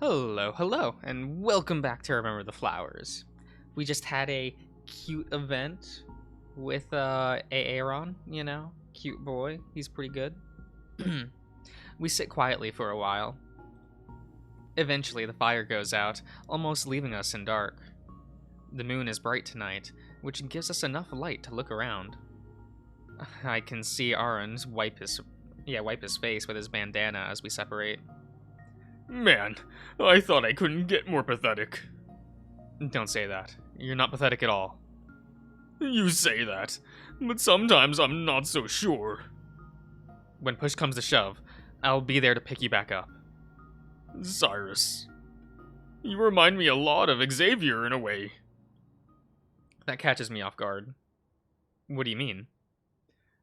Hello, and welcome back to Remember the Flowers. We just had a cute event with Aaron, cute boy. He's pretty good. We sit quietly for a while. Eventually, the fire goes out, almost leaving us in dark. The moon is bright tonight, which gives us enough light to look around. I can see Aaron wipe his face with his bandana as we separate. Man, I thought I couldn't get more pathetic. Don't say that. You're not pathetic at all. You say that, but sometimes I'm not so sure. When push comes to shove, I'll be there to pick you back up. Cyrus, you remind me a lot of Xavier in a way. That catches me off guard. What do you mean?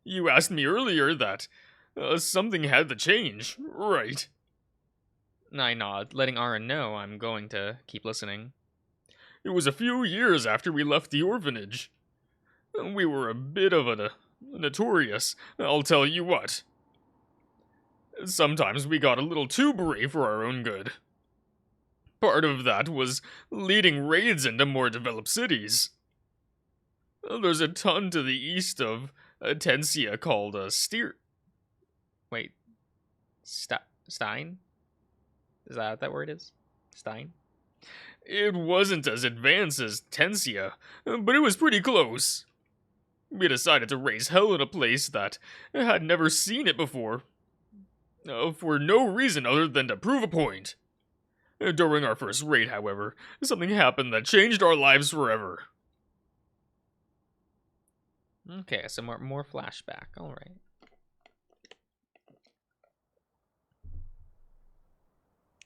You asked me earlier that something had to change, right? I nod, letting Aaron know I'm going to keep listening. It was a few years after we left the orphanage. We were a bit of a notorious, I'll tell you what. Sometimes we got a little too brave for our own good. Part of that was leading raids into more developed cities. There's a ton to the east of Tensia called Wait, Stein? Is that what that word is? Stein? It wasn't as advanced as Tensia, but it was pretty close. We decided to raise hell in a place that had never seen it before. For no reason other than to prove a point. During our first raid, however, something happened that changed our lives forever. Okay, so more flashback. All right.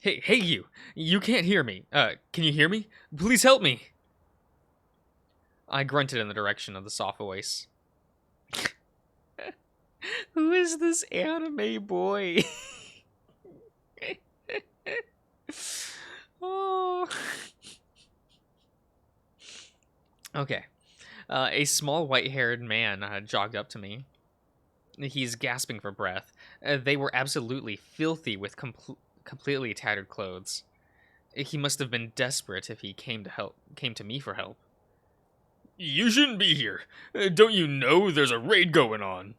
Hey, you! You can't hear me. Can you hear me? Please help me! I grunted in the direction of the soft voice. Who is this anime boy? Oh. Okay. A small white-haired man jogged up to me. He's gasping for breath. They were absolutely filthy with completely tattered clothes. He must have been desperate if he came to me for help. You shouldn't be here. Don't you know there's a raid going on?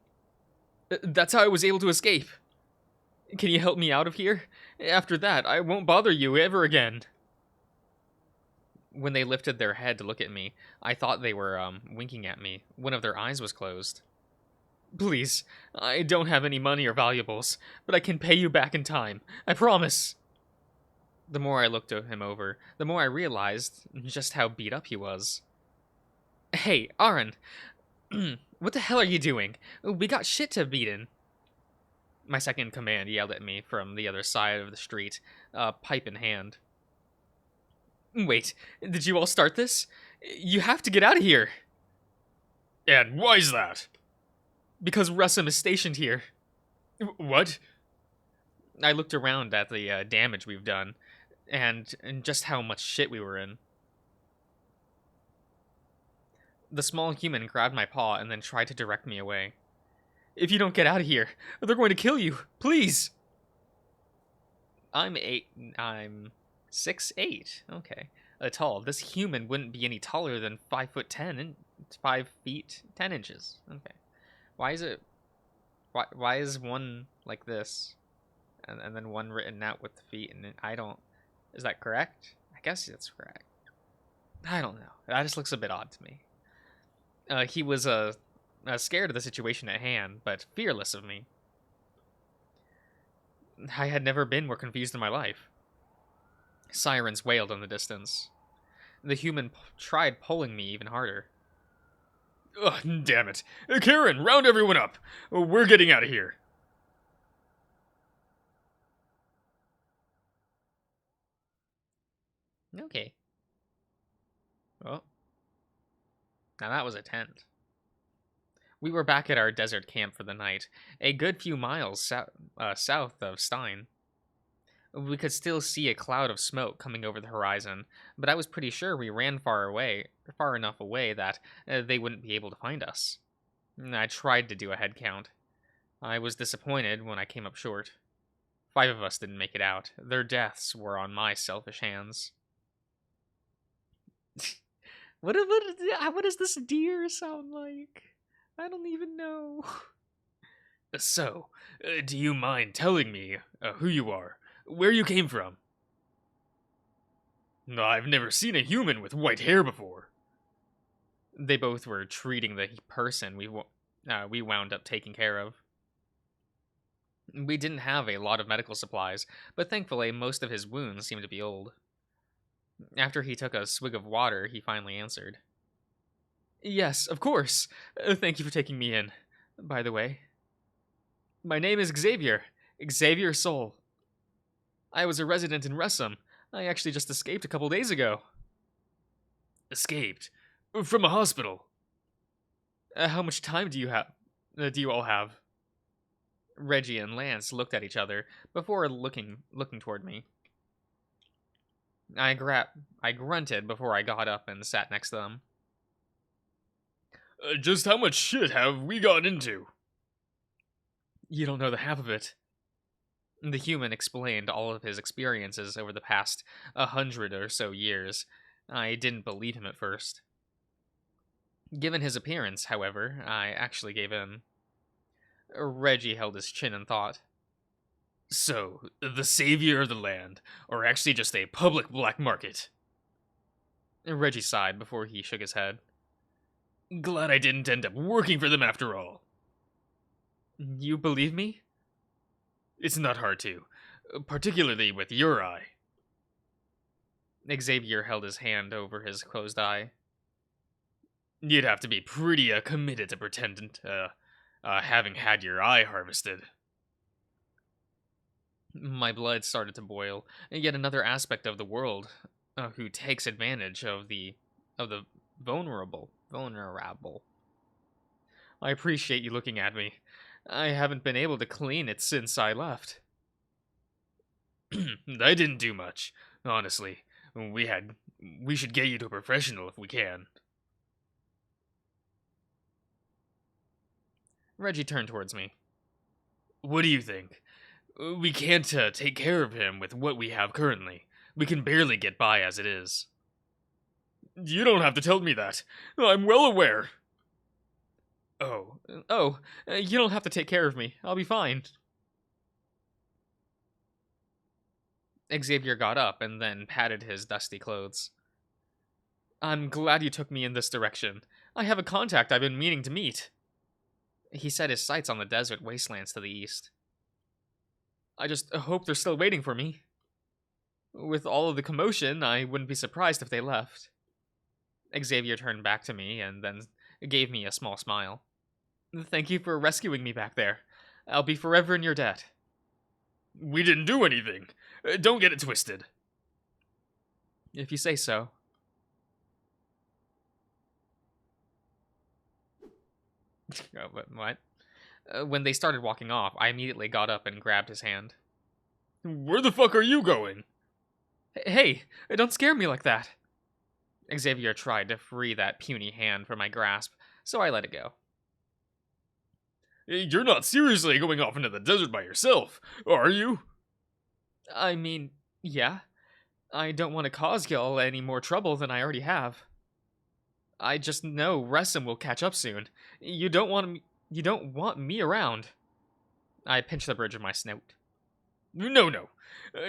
That's how I was able to escape. Can you help me out of here? After that, I won't bother you ever again. When they lifted their head to look at me, I thought they were winking at me. One of their eyes was closed. Please, I don't have any money or valuables, but I can pay you back in time. I promise. The more I looked him over, the more I realized just how beat up he was. Hey, Aaron, what the hell are you doing? We got shit to beat in. My second command yelled at me from the other side of the street, pipe in hand. Wait, did you all start this? You have to get out of here. And why's that? Because Russum is stationed here. What? I looked around at the damage we've done, and just how much shit we were in. The small human grabbed my paw and then tried to direct me away. If you don't get out of here, they're going to kill you. Please. I'm 6'8". Okay. Tall. This human wouldn't be any taller than 5'10" and 5 feet 10 inches. Okay. Why is one like this, and then one written out with the feet? And I don't. Is that correct? I guess that's correct. I don't know. That just looks a bit odd to me. He was scared of the situation at hand, but fearless of me. I had never been more confused in my life. Sirens wailed in the distance. The human tried pulling me even harder. Ugh, damn it. Karen, round everyone up. We're getting out of here. Okay. Well, now that was a tent. We were back at our desert camp for the night, a good few miles south of Stein. We could still see a cloud of smoke coming over the horizon, but I was pretty sure we ran far enough away that they wouldn't be able to find us. I tried to do a head count. I was disappointed when I came up short. 5 of us didn't make it out. Their deaths were on my selfish hands. What does this deer sound like? I don't even know. So, do you mind telling me who you are? Where you came from? No, I've never seen a human with white hair before. They both were treating the person we wound up taking care of. We didn't have a lot of medical supplies, but thankfully most of his wounds seemed to be old. After he took a swig of water, he finally answered. Yes, of course. Thank you for taking me in. By the way, my name is Xavier. Xavier Sol. I was a resident in Ressum. I actually just escaped a couple days ago. Escaped? From a hospital? How much time do you have? Do you all have? Reggie and Lance looked at each other before looking toward me. I grunted before I got up and sat next to them. Just how much shit have we gotten into? You don't know the half of it. The human explained all of his experiences over the past 100 or so years. I didn't believe him at first. Given his appearance, however, I actually gave in. Reggie held his chin in thought. So, the savior of the land, or actually just a public black market? Reggie sighed before he shook his head. Glad I didn't end up working for them after all. You believe me? It's not hard to, particularly with your eye. Xavier held his hand over his closed eye. You'd have to be pretty committed to pretend having had your eye harvested. My blood started to boil. Yet another aspect of the world who takes advantage of the vulnerable. I appreciate you looking at me. I haven't been able to clean it since I left. I didn't do much, honestly. We should get you to a professional if we can. Reggie turned towards me. What do you think? We can't take care of him with what we have currently. We can barely get by as it is. You don't have to tell me that. I'm well aware. You don't have to take care of me. I'll be fine. Xavier got up and then patted his dusty clothes. I'm glad you took me in this direction. I have a contact I've been meaning to meet. He set his sights on the desert wastelands to the east. I just hope they're still waiting for me. With all of the commotion, I wouldn't be surprised if they left. Xavier turned back to me and then gave me a small smile. Thank you for rescuing me back there. I'll be forever in your debt. We didn't do anything. Don't get it twisted. If you say so. What? When they started walking off, I immediately got up and grabbed his hand. Where the fuck are you going? Hey, don't scare me like that. Xavier tried to free that puny hand from my grasp, so I let it go. You're not seriously going off into the desert by yourself, are you? I mean, yeah. I don't want to cause y'all any more trouble than I already have. I just know Ressum will catch up soon. You don't want me around. I pinched the bridge of my snout. No.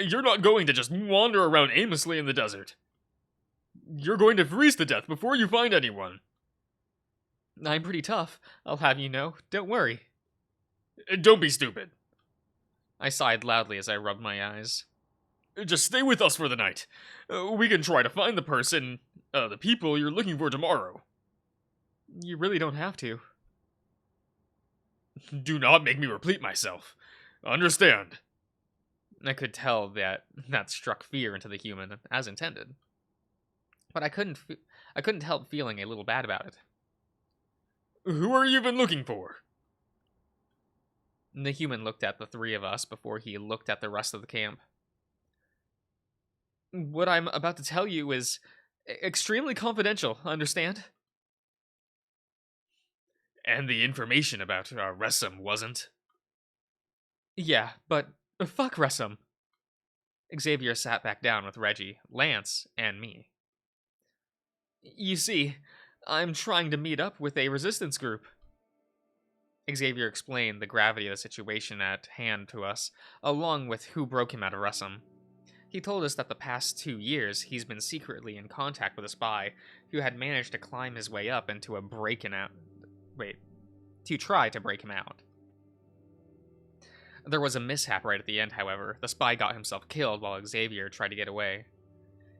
You're not going to just wander around aimlessly in the desert. You're going to freeze to death before you find anyone. I'm pretty tough, I'll have you know. Don't worry. Don't be stupid. I sighed loudly as I rubbed my eyes. Just stay with us for the night. We can try to find the people you're looking for tomorrow. You really don't have to. Do not make me repeat myself. Understand? I could tell that struck fear into the human, as intended. But I couldn't help feeling a little bad about it. Who are you even looking for? The human looked at the 3 of us before he looked at the rest of the camp. What I'm about to tell you is extremely confidential, understand? And the information about Ressum wasn't? Yeah, but Fuck Russum. Xavier sat back down with Reggie, Lance, and me. You see, I'm trying to meet up with a resistance group. Xavier explained the gravity of the situation at hand to us, along with who broke him out of Russum. He told us that the past 2 years he's been secretly in contact with a spy who had managed to climb his way up into a to try to break him out. There was a mishap right at the end, however. The spy got himself killed while Xavier tried to get away.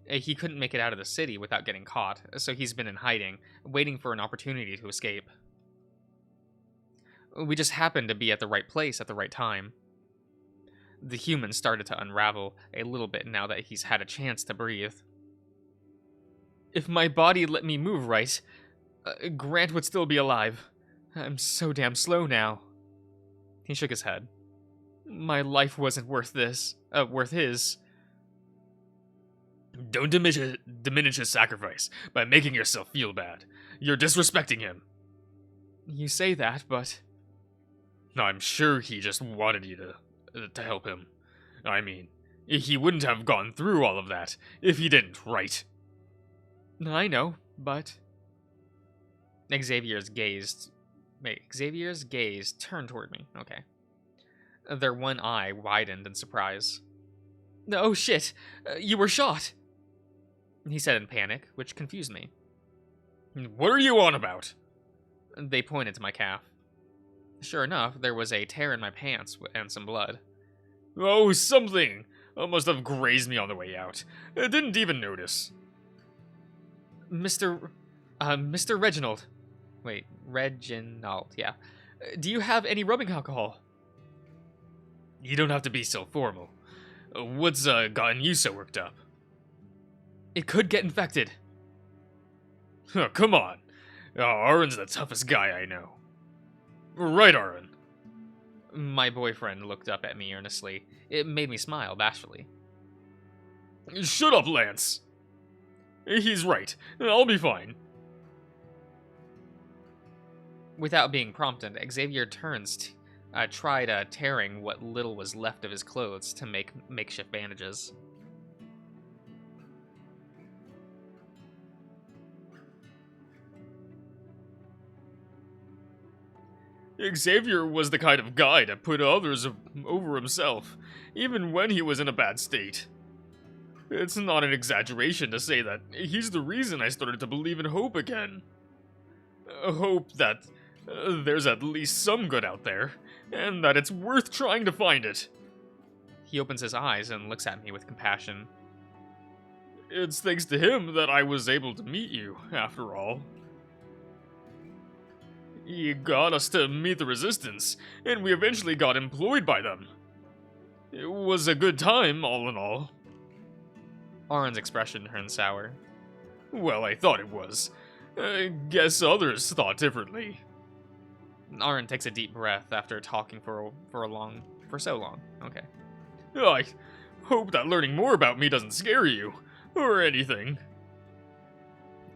He couldn't make it out of the city without getting caught, so he's been in hiding, waiting for an opportunity to escape. We just happened to be at the right place at the right time. The human started to unravel a little bit now that he's had a chance to breathe. If my body let me move right, Grant would still be alive. I'm so damn slow now. He shook his head. My life wasn't worth his. Don't diminish his sacrifice by making yourself feel bad. You're disrespecting him. You say that, but... I'm sure he just wanted you to help him. I mean, he wouldn't have gone through all of that if he didn't, right? I know, but... Xavier's gaze turned toward me. Okay. Their one eye widened in surprise. Oh shit! You were shot! He said in panic, which confused me. What are you on about? They pointed to my calf. Sure enough, there was a tear in my pants and some blood. Oh, something! Must have grazed me on the way out. I didn't even notice. Mr. Reginald. Wait, Reginald, yeah. Do you have any rubbing alcohol? You don't have to be so formal. What's gotten you so worked up? It could get infected. Oh, come on. Aaron's the toughest guy I know. Right, Aaron? My boyfriend looked up at me earnestly. It made me smile bashfully. Shut up, Lance. He's right. I'll be fine. Without being prompted, Xavier tried tearing what little was left of his clothes to make makeshift bandages. Xavier was the kind of guy to put others over himself, even when he was in a bad state. It's not an exaggeration to say that he's the reason I started to believe in hope again. Hope that there's at least some good out there, and that it's worth trying to find it. He opens his eyes and looks at me with compassion. It's thanks to him that I was able to meet you, after all. He got us to meet the Resistance, and we eventually got employed by them. It was a good time, all in all. Aaron's expression turned sour. Well, I thought it was. I guess others thought differently. Aaron takes a deep breath after talking for so long. Okay. I hope that learning more about me doesn't scare you, or anything.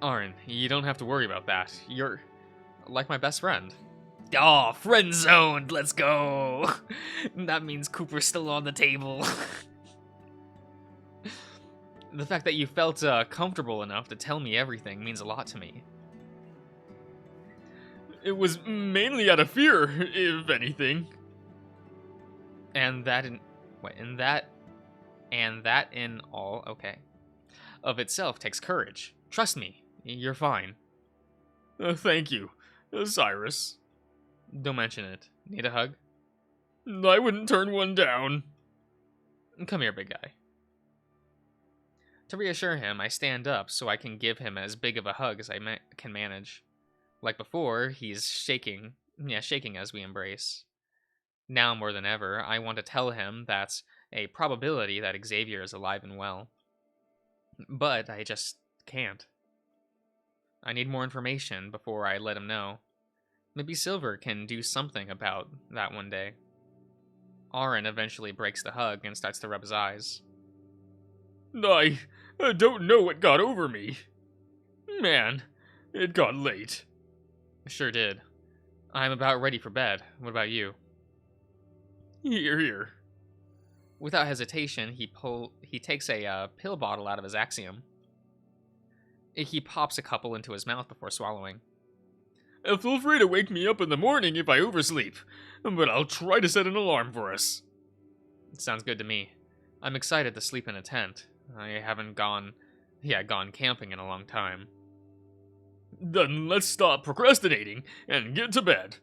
Aaron, you don't have to worry about that. You're like my best friend. Aw, friend zoned, let's go. That means Cooper's still on the table. The fact that you felt comfortable enough to tell me everything means a lot to me. It was mainly out of fear, if anything. And that in all, okay, of itself takes courage. Trust me, you're fine. Thank you, Cyrus. Don't mention it. Need a hug? I wouldn't turn one down. Come here, big guy. To reassure him, I stand up so I can give him as big of a hug as I can manage. Like before, he's shaking as we embrace. Now more than ever, I want to tell him that's a probability that Xavier is alive and well. But I just can't. I need more information before I let him know. Maybe Silver can do something about that one day. Aaron eventually breaks the hug and starts to rub his eyes. I don't know what got over me. Man, it got late. Sure did. I'm about ready for bed. What about you? Here. Without hesitation, he takes a pill bottle out of his axiom. He pops a couple into his mouth before swallowing. Feel free to wake me up in the morning if I oversleep, but I'll try to set an alarm for us. Sounds good to me. I'm excited to sleep in a tent. I haven't gone camping in a long time. Then let's stop procrastinating and get to bed.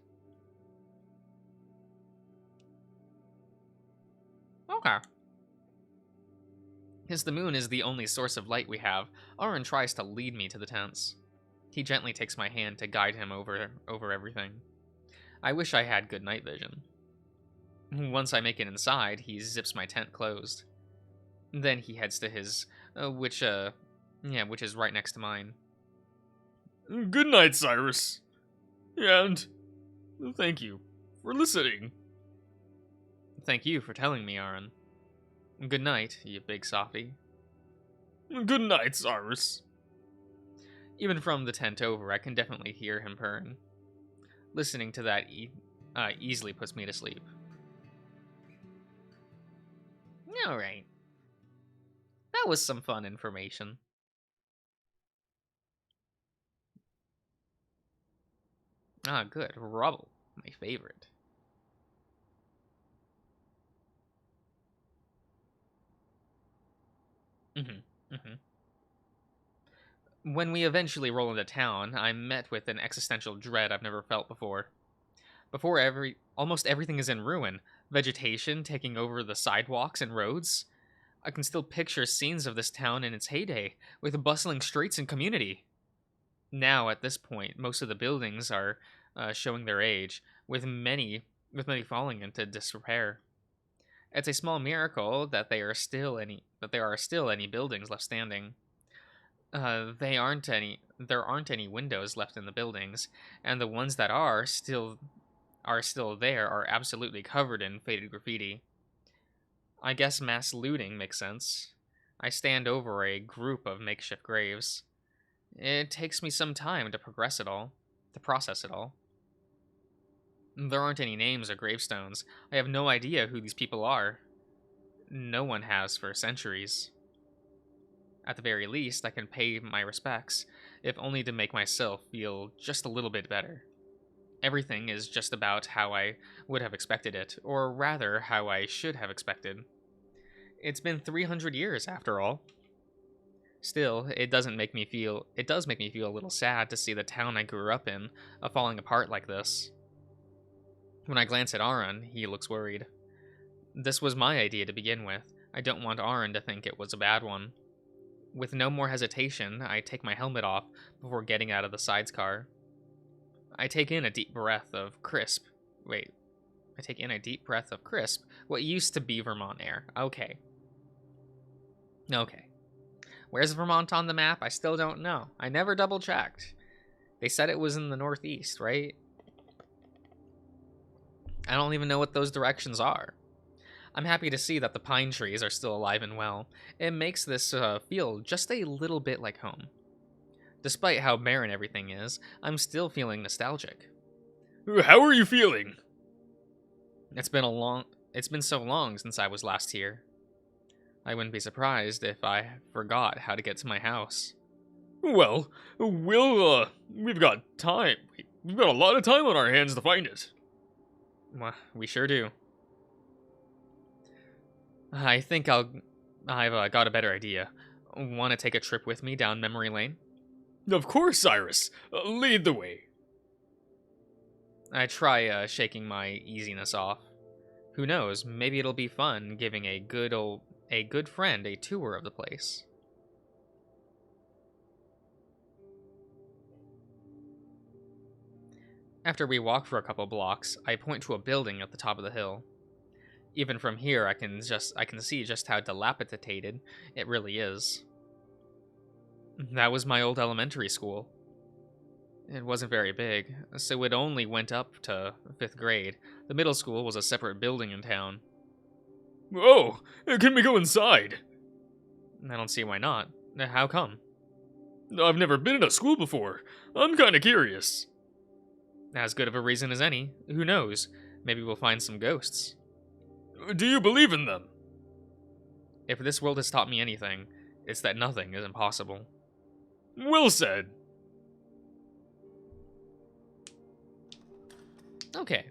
Okay. As the moon is the only source of light we have, Aaron tries to lead me to the tents. He gently takes my hand to guide him over everything. I wish I had good night vision. Once I make it inside, he zips my tent closed. Then he heads to his, which is right next to mine. Good night, Cyrus. And thank you for listening. Thank you for telling me, Aaron. Good night, you big softy. Good night, Cyrus. Even from the tent over, I can definitely hear him purring. Listening to that easily puts me to sleep. Alright. That was some fun information. Ah, good. Rubble. My favorite. When we eventually roll into town, I'm met with an existential dread I've never felt before. Almost everything is in ruin, vegetation taking over the sidewalks and roads. I can still picture scenes of this town in its heyday, with bustling streets and community. Now, at this point, most of the buildings are showing their age, with many falling into disrepair. It's a small miracle that there are still any buildings left standing. There aren't any windows left in the buildings, and the ones that are still there are absolutely covered in faded graffiti. I guess mass looting makes sense. I stand over a group of makeshift graves. It takes me some time to process it all. There aren't any names or gravestones. I have no idea who these people are. No one has for centuries. At the very least, I can pay my respects, if only to make myself feel just a little bit better. Everything is just about how I would have expected it, or rather, how I should have expected. It's been 300 years, after all. Still, it does make me feel a little sad to see the town I grew up in falling apart like this. When I glance at Aaron, he looks worried. This was my idea to begin with. I don't want Aaron to think it was a bad one. With no more hesitation, I take my helmet off before getting out of the sidecar. I take in a deep breath of crisp, what used to be Vermont air. Okay. Where's Vermont on the map? I still don't know. I never double checked. They said it was in the northeast, right? I don't even know what those directions are. I'm happy to see that the pine trees are still alive and well. It makes this feel just a little bit like home. Despite how barren everything is, I'm still feeling nostalgic. How are you feeling? It's been so long since I was last here. I wouldn't be surprised if I forgot how to get to my house. Well, we've got time. We've got a lot of time on our hands to find it. Well, we sure do. I think I've got a better idea. Want to take a trip with me down memory lane? Of course, Cyrus. Lead the way. I try shaking my easiness off. Who knows, maybe it'll be fun giving a good friend a tour of the place. After we walk for a couple blocks, I point to a building at the top of the hill. Even from here, I can see just how dilapidated it really is. That was my old elementary school. It wasn't very big, so it only went up to 5th grade. The middle school was a separate building in town. Oh, can we go inside? I don't see why not. How come? I've never been in a school before. I'm kinda curious. As good of a reason as any. Who knows? Maybe we'll find some ghosts. Do you believe in them? If this world has taught me anything, it's that nothing is impossible. Well said. Okay.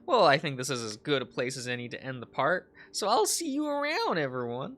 Well, I think this is as good a place as any to end the part, so I'll see you around, everyone.